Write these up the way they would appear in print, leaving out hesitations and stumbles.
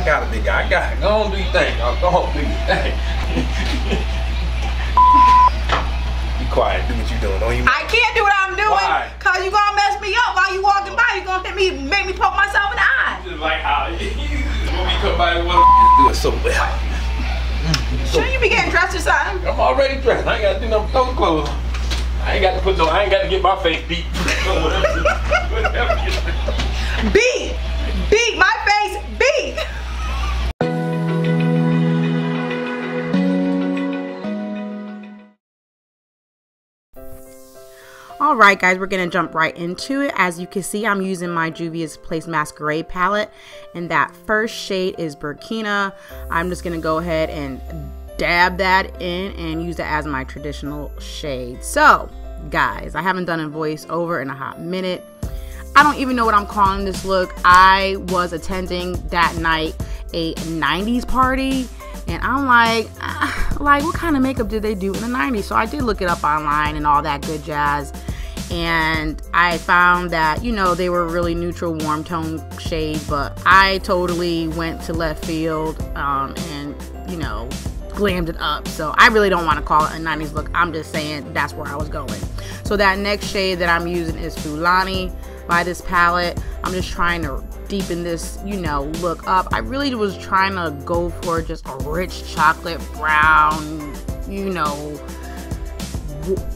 got it, big guy. I got it. Go on, do your thing, dog. Go on, do your thing. Be quiet. Do what you doing. Don't even. I can't do what I'm doing. Why? Cause you gonna mess me up while you walking by. You gonna hit me, make me poke myself in the eye. Just like how you when we come by and want to just do it so well. Shouldn't you be getting dressed or something? I'm already dressed. I ain't gotta do no clothes. I ain't got to put no. I ain't got to get my face beat. Whatever. Beat my face, beat. Alright guys, we're going to jump right into it. As you can see, I'm using my Juvia's Place Masquerade palette, and that first shade is Burkina. I'm just going to go ahead and dab that in and use that as my traditional shade. So guys, I haven't done a voiceover in a hot minute. I don't even know what I'm calling this look. I was attending that night a 90s party, and I'm like what kind of makeup did they do in the 90s? So I did look it up online and all that good jazz, and I found that, you know, they were really neutral, warm tone shades, but I totally went to left field and, you know, glammed it up. So I really don't want to call it a 90s look. I'm just saying that's where I was going. So that next shade that I'm using is Fulani by this palette. I'm just trying to deepen this, you know, look up. I really was trying to go for just a rich chocolate brown, you know,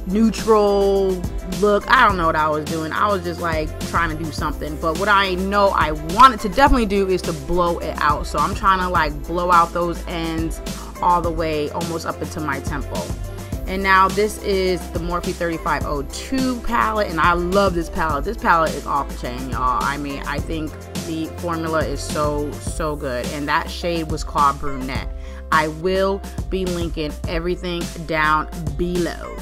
neutral look. I don't know what I was doing. I was just like trying to do something. But what I know I wanted to definitely do is to blow it out. So I'm trying to like blow out those ends all the way almost up into my temple. And now this is the Morphe 3502 palette, and I love this palette. This palette is off the chain, y'all. I mean, I think the formula is so good, and that shade was called Brunette. I will be linking everything down below.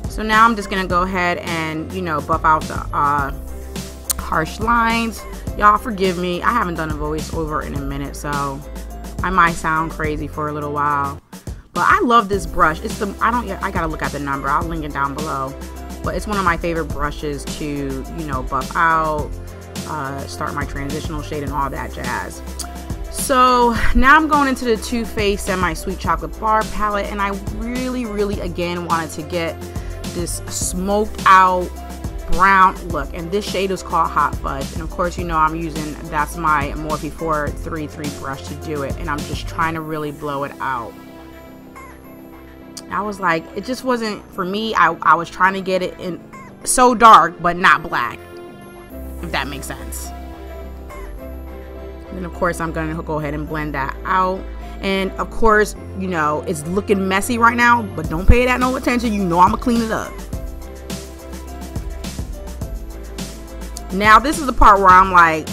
So now I'm just gonna go ahead and, you know, buff out the harsh lines. Y'all forgive me, I haven't done a voiceover in a minute, so I might sound crazy for a little while. But I love this brush. It's the, I gotta look at the number, I'll link it down below. But it's one of my favorite brushes to, you know, buff out, start my transitional shade and all that jazz. So now I'm going into the Too Faced Semi Sweet Chocolate Bar palette, and I really again wanted to get this smoked out brown look, and this shade is called Hot Fudge, and of course, you know, I'm using, that's my Morphe 433 brush to do it, and I'm just trying to really blow it out. I was like, it just wasn't for me. I was trying to get it in so dark but not black, if that makes sense. And then of course I'm gonna go ahead and blend that out. And of course, you know, it's looking messy right now, but don't pay that no attention. You know I'm gonna clean it up. Now this is the part where I'm like,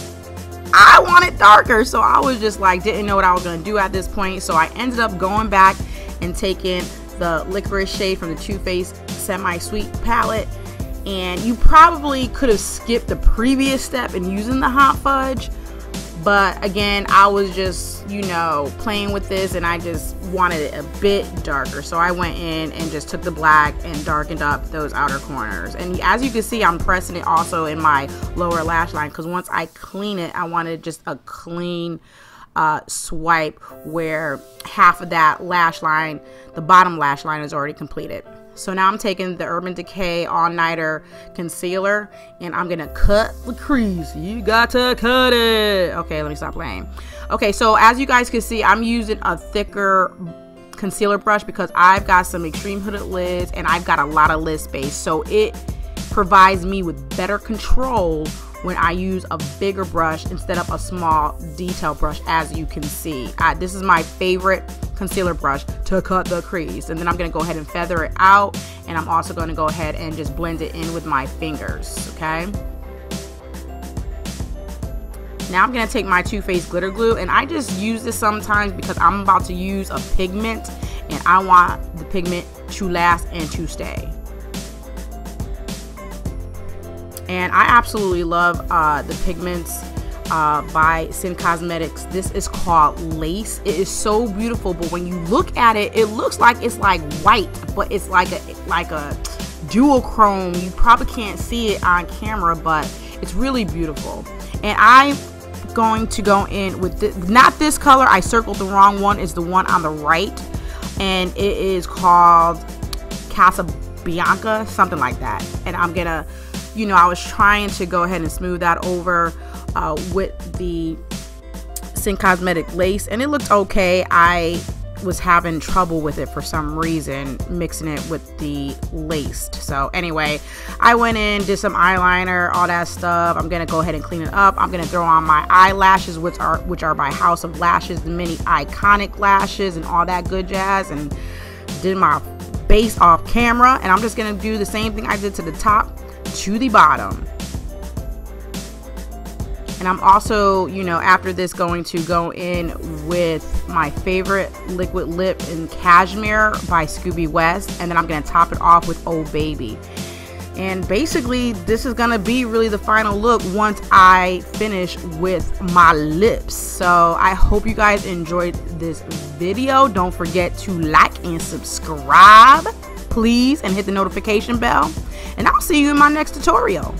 I want it darker. So I was just like, didn't know what I was gonna do at this point. So I ended up going back and taking the Licorice shade from the Too Faced Semi Sweet palette. And you probably could have skipped the previous step in using the Hot Fudge. But again, I was just, you know, playing with this, and I just wanted it a bit darker. So I went in and just took the black and darkened up those outer corners. And as you can see, I'm pressing it also in my lower lash line, because once I clean it, I wanted just a clean swipe where half of that lash line, the bottom lash line, is already completed. So now I'm taking the Urban Decay All Nighter Concealer, and I'm gonna cut the crease. You got to cut it. Okay, let me stop playing. Okay, so as you guys can see, I'm using a thicker concealer brush because I've got some extreme hooded lids and I've got a lot of lid space. So it provides me with better control when I use a bigger brush instead of a small detail brush, as you can see. This is my favorite concealer brush to cut the crease. And then I'm going to go ahead and feather it out, and I'm also going to go ahead and just blend it in with my fingers. Okay, now I'm going to take my Too Faced glitter glue, and I just use this sometimes because I'm about to use a pigment and I want the pigment to last and to stay. And I absolutely love the Pigment's by Sin Cosmetics. This is called Lace. It is so beautiful, but when you look at it, it looks like it's like white, but it's like a dual chrome. You probably can't see it on camera, but it's really beautiful. And I'm going to go in with this, not this color, I circled the wrong one, it's the one on the right, and it is called Casabianca, something like that. And I'm gonna, you know, I was trying to go ahead and smooth that over with the Sin Cosmetic Lace, and it looked okay. I was having trouble with it for some reason, mixing it with the laced. So anyway, I went in, did some eyeliner, all that stuff. I'm gonna go ahead and clean it up. I'm gonna throw on my eyelashes, which are by House of Lashes, the mini iconic lashes and all that good jazz, and did my base off camera. And I'm just gonna do the same thing I did to the top to the bottom. And I'm also, you know, after this going to go in with my favorite liquid lip in Cashmere by Scoobie West, and then I'm going to top it off with Oh Baby. And basically this is going to be really the final look once I finish with my lips. So I hope you guys enjoyed this video. Don't forget to like and subscribe, please, and hit the notification bell. And I'll see you in my next tutorial.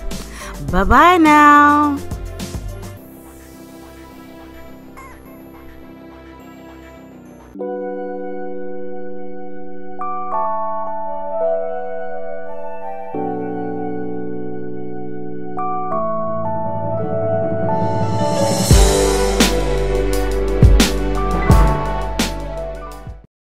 Bye bye now.